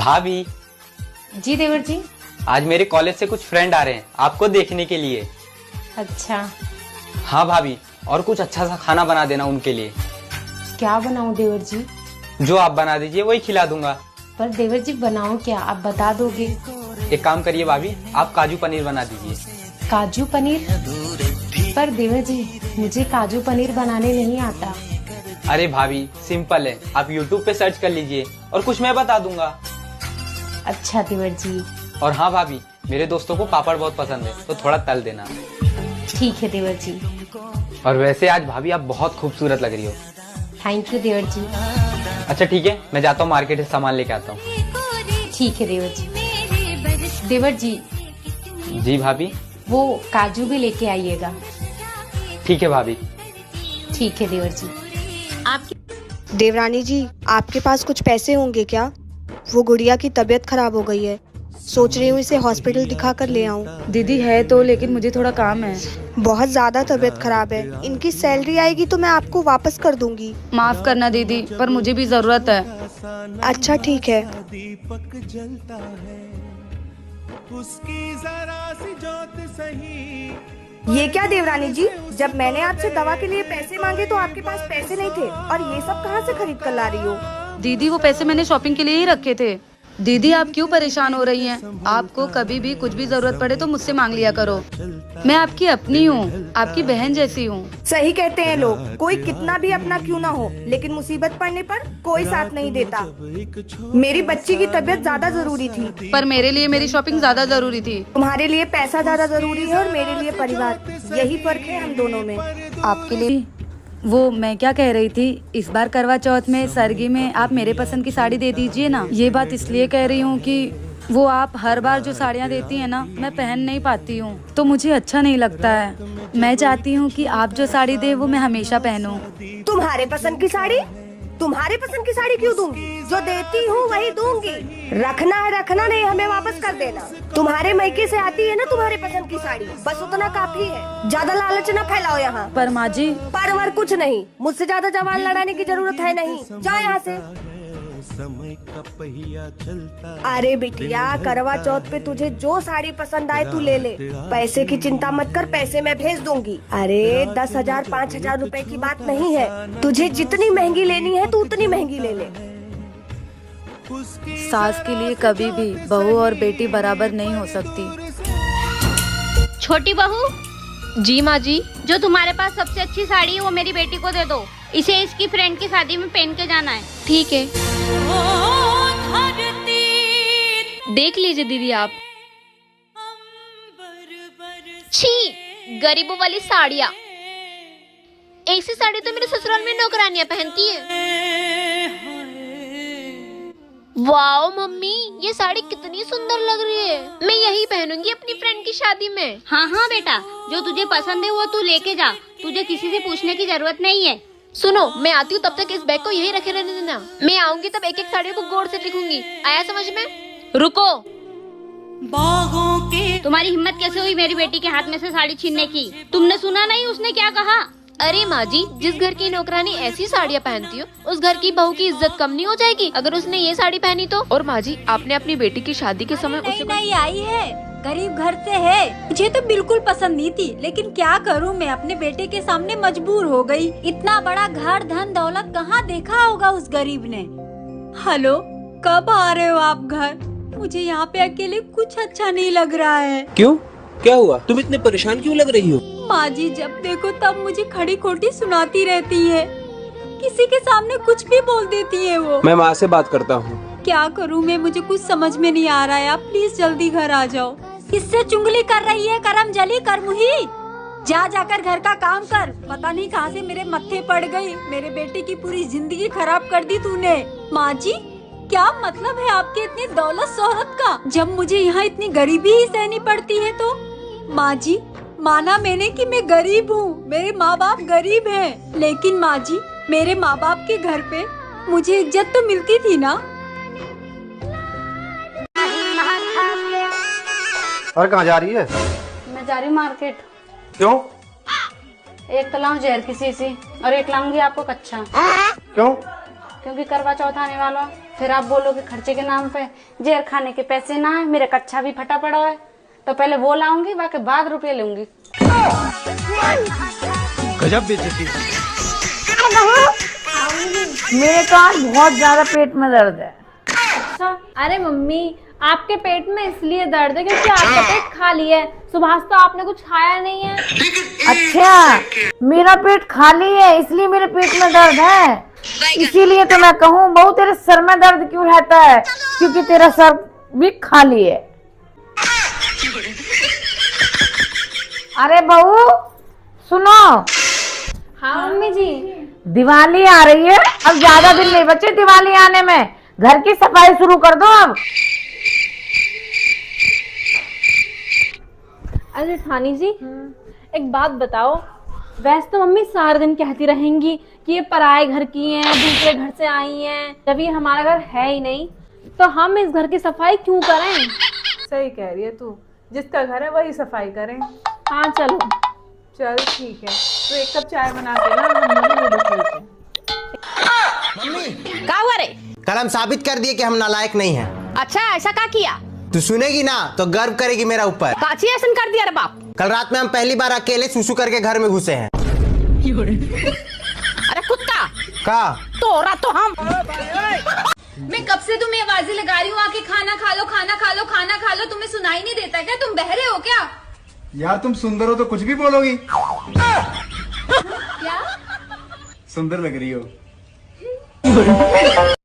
भाभी। जी देवर जी। आज मेरे कॉलेज से कुछ फ्रेंड आ रहे हैं आपको देखने के लिए। अच्छा। हाँ भाभी, और कुछ अच्छा सा खाना बना देना उनके लिए। क्या बनाऊं देवर जी? जो आप बना दीजिए वही खिला दूंगा। पर देवर जी बनाऊं क्या, आप बता दोगे? एक काम करिए भाभी, आप काजू पनीर बना दीजिए। काजू पनीर? पर देवर जी मुझे काजू पनीर बनाने नहीं आता। अरे भाभी सिंपल है, आप YouTube पे सर्च कर लीजिए और कुछ मैं बता दूंगा। अच्छा देवर जी। और हाँ भाभी, मेरे दोस्तों को पापड़ बहुत पसंद है तो थोड़ा तल देना। ठीक है देवर जी। और वैसे आज भाभी आप बहुत खूबसूरत लग रही हो। थैंक यू देवर जी। अच्छा ठीक है, मैं जाता हूँ मार्केट से सामान लेके आता हूँ। ठीक है देवर जी। देवर जी। जी भाभी। वो काजू भी लेके आइएगा। ठीक है भाभी। ठीक है देवर जी। देवरानी जी, आपके पास कुछ पैसे होंगे क्या? वो गुड़िया की तबीयत खराब हो गई है, सोच रही हूँ इसे हॉस्पिटल दिखा कर ले आऊँ। दीदी है तो, लेकिन मुझे थोड़ा काम है। बहुत ज्यादा तबीयत खराब है, इनकी सैलरी आएगी तो मैं आपको वापस कर दूंगी। माफ करना दीदी, पर मुझे भी जरूरत है। अच्छा ठीक है। दीपक जलता है, उसकी जरा सी जोत सही। ये क्या देवरानी जी, जब मैंने आपसे दवा के लिए पैसे मांगे तो आपके पास पैसे नहीं थे, और ये सब कहाँ से खरीद कर ला रही हो? दीदी वो पैसे मैंने शॉपिंग के लिए ही रखे थे। दीदी आप क्यों परेशान हो रही हैं? आपको कभी भी कुछ भी जरूरत पड़े तो मुझसे मांग लिया करो। मैं आपकी अपनी हूँ, आपकी बहन जैसी हूँ। सही कहते हैं लोग, कोई कितना भी अपना क्यों ना हो, लेकिन मुसीबत पड़ने पर कोई साथ नहीं देता। मेरी बच्ची की तबीयत ज्यादा जरूरी थी, पर मेरे लिए मेरी शॉपिंग ज्यादा जरूरी थी। तुम्हारे लिए पैसा ज्यादा जरूरी है और मेरे लिए परिवार। यही फर्क है हम दोनों में। आपके लिए वो मैं क्या कह रही थी, इस बार करवा चौथ में सरगी में आप मेरे पसंद की साड़ी दे दीजिए ना। ये बात इसलिए कह रही हूँ कि वो आप हर बार जो साड़ियाँ देती हैं ना, मैं पहन नहीं पाती हूँ तो मुझे अच्छा नहीं लगता है। मैं चाहती हूँ कि आप जो साड़ी दे वो मैं हमेशा पहनूं। तुम्हारे पसंद की साड़ी? तुम्हारे पसंद की साड़ी क्यों दूंगी? जो देती हूँ वही दूंगी। रखना है रखना, नहीं हमें वापस कर देना। तुम्हारे मायके से आती है ना तुम्हारे पसंद की साड़ी, बस उतना काफी है। ज्यादा लालच न फैलाओ यहाँ। पर माँ जी। पर कुछ नहीं, मुझसे ज्यादा जवान लड़ाने की जरूरत है नहीं। जाओ यहाँ से। समय का पहिया चलता। अरे बिटिया, करवा चौथ पे तुझे जो साड़ी पसंद आए तू ले ले। पैसे की चिंता मत कर, पैसे मैं भेज दूंगी। अरे 10,000 5,000 रुपए की बात नहीं है। तुझे जितनी महंगी लेनी है तू उतनी महंगी ले ले। सास के लिए कभी भी बहू और बेटी बराबर नहीं हो सकती। छोटी बहू। जी माँ जी। जो तुम्हारे पास सबसे अच्छी साड़ी है वो मेरी बेटी को दे दो, इसे इसकी फ्रेंड की शादी में पहन के जाना है। ठीक है। देख लीजिए दीदी आप। छी, गरीबों वाली साड़ियाँ। ऐसी साड़ी तो मेरे ससुराल में नौकरानियाँ पहनती है। वाओ मम्मी, ये साड़ी कितनी सुंदर लग रही है। मैं यही पहनूंगी अपनी फ्रेंड की शादी में। हाँ हाँ बेटा, जो तुझे पसंद है वो तू लेके जा, तुझे किसी से पूछने की जरूरत नहीं है। सुनो, मैं आती हूँ, तब तक इस बैग को यही रखे रहने देना। मैं आऊंगी तब एक एक साड़ी को गौर से लिखूंगी, आया समझ में? रुको। तुम्हारी हिम्मत कैसे हुई मेरी बेटी के हाथ में से साड़ी छीनने की? तुमने सुना नहीं उसने क्या कहा? अरे माँ जी, जिस घर की नौकरानी ऐसी साड़ियाँ पहनती हो उस घर की बहू की इज्जत कम नहीं हो जाएगी अगर उसने ये साड़ी पहनी तो? और माँ जी, आपने अपनी बेटी की शादी के समय उसे नहीं आई है, गरीब घर से है। मुझे तो बिल्कुल पसंद नहीं थी, लेकिन क्या करूं, मैं अपने बेटे के सामने मजबूर हो गई। इतना बड़ा घर धन दौलत कहाँ देखा होगा उस गरीब ने। हेलो, कब आ रहे हो आप घर? मुझे यहाँ पे अकेले कुछ अच्छा नहीं लग रहा है। क्यों, क्या हुआ? तुम इतने परेशान क्यों लग रही हो? माँ जी, जब देखो तब मुझे खड़ी खोटी सुनाती रहती है। किसी के सामने कुछ भी बोल देती है वो। मैं माँ से बात करता हूँ। क्या करूँ मैं, मुझे कुछ समझ में नहीं आ रहा है। आप प्लीज जल्दी घर आ जाओ। किससे चुगली कर रही है? करम जली कर मुही। जा जाकर घर का काम कर। पता नहीं कहाँ से मेरे मत्थे पड़ गई। मेरे बेटे की पूरी जिंदगी खराब कर दी तूने। माँ जी, क्या मतलब है आपके इतनी दौलत शोहरत का, जब मुझे यहाँ इतनी गरीबी ही सहनी पड़ती है तो? माँ जी, माना मैंने कि मैं गरीब हूँ, मेरे माँ बाप गरीब हैं, लेकिन माँ जी, मेरे माँ बाप के घर पे मुझे इज्जत तो मिलती थी ना। और कहाँ जा रही है? मैं जा रही हूँ मार्केट। क्यों? एक तो लाऊं जहर की शीशी और एक लाऊंगी आपको कच्चा। क्यों? क्योंकि करवा चौथ आने वाला। फिर आप बोलोगे खर्चे के नाम पे जहर खाने के पैसे ना है, मेरा कच्चा भी फटा पड़ा है, तो पहले वो लाऊंगी, बाकी बाद रुपये लूंगी। गजब बेइज्जती। मेरे तो आज बहुत ज्यादा पेट में दर्द है। अच्छा, अरे मम्मी आपके पेट में इसलिए दर्द है क्योंकि आपका पेट खाली है, सुबह से तो आपने कुछ खाया नहीं है। अच्छा, मेरा पेट खाली है इसलिए मेरे पेट में दर्द है, इसीलिए तो मैं कहूँ बहू तेरे सर में दर्द क्यों रहता है, क्योंकि तेरा सर भी खाली है। अरे बहू सुनो। हाँ मम्मी जी। दिवाली आ रही है, अब ज्यादा दिन नहीं बचे दिवाली आने में, घर की सफाई शुरू कर दो अब। अरे ठानी जी, एक बात बताओ, वैसे तो मम्मी सारा दिन कहती रहेंगी कि ये पराए घर की हैं, दूसरे घर से आई हैं, जब ये हमारा घर है ही नहीं तो हम इस घर की सफाई क्यों करें? सही कह रही है तू, जिसका घर है वही सफाई करें। हाँ चलो। चल ठीक है, तो एक कप चाय बना के ना हम दोनों लूडो खेलते हैं। मम्मी क्या हुआ रे? कल हम साबित कर दिए कि हम नालायक नहीं हैं। अच्छा, ऐसा क्या किया? तू सुनेगी ना तो गर्व करेगी मेरा ऊपर। काची ऐसा कर दिया रे बाप? कल रात में हम पहली बार अकेले सुसु करके घर में घुसे हैं। अरे कुत्ता का तोरा तो हम। मैं कब से तुम्हें आवाजें लगा रही हूँ, आके खाना खा लो, खाना खा लो, खाना खा लो, तुम्हें सुनाई नहीं देता क्या? तुम बहरे हो क्या? यार तुम सुंदर हो तो कुछ भी बोलोगी। क्या सुंदर लग रही हो।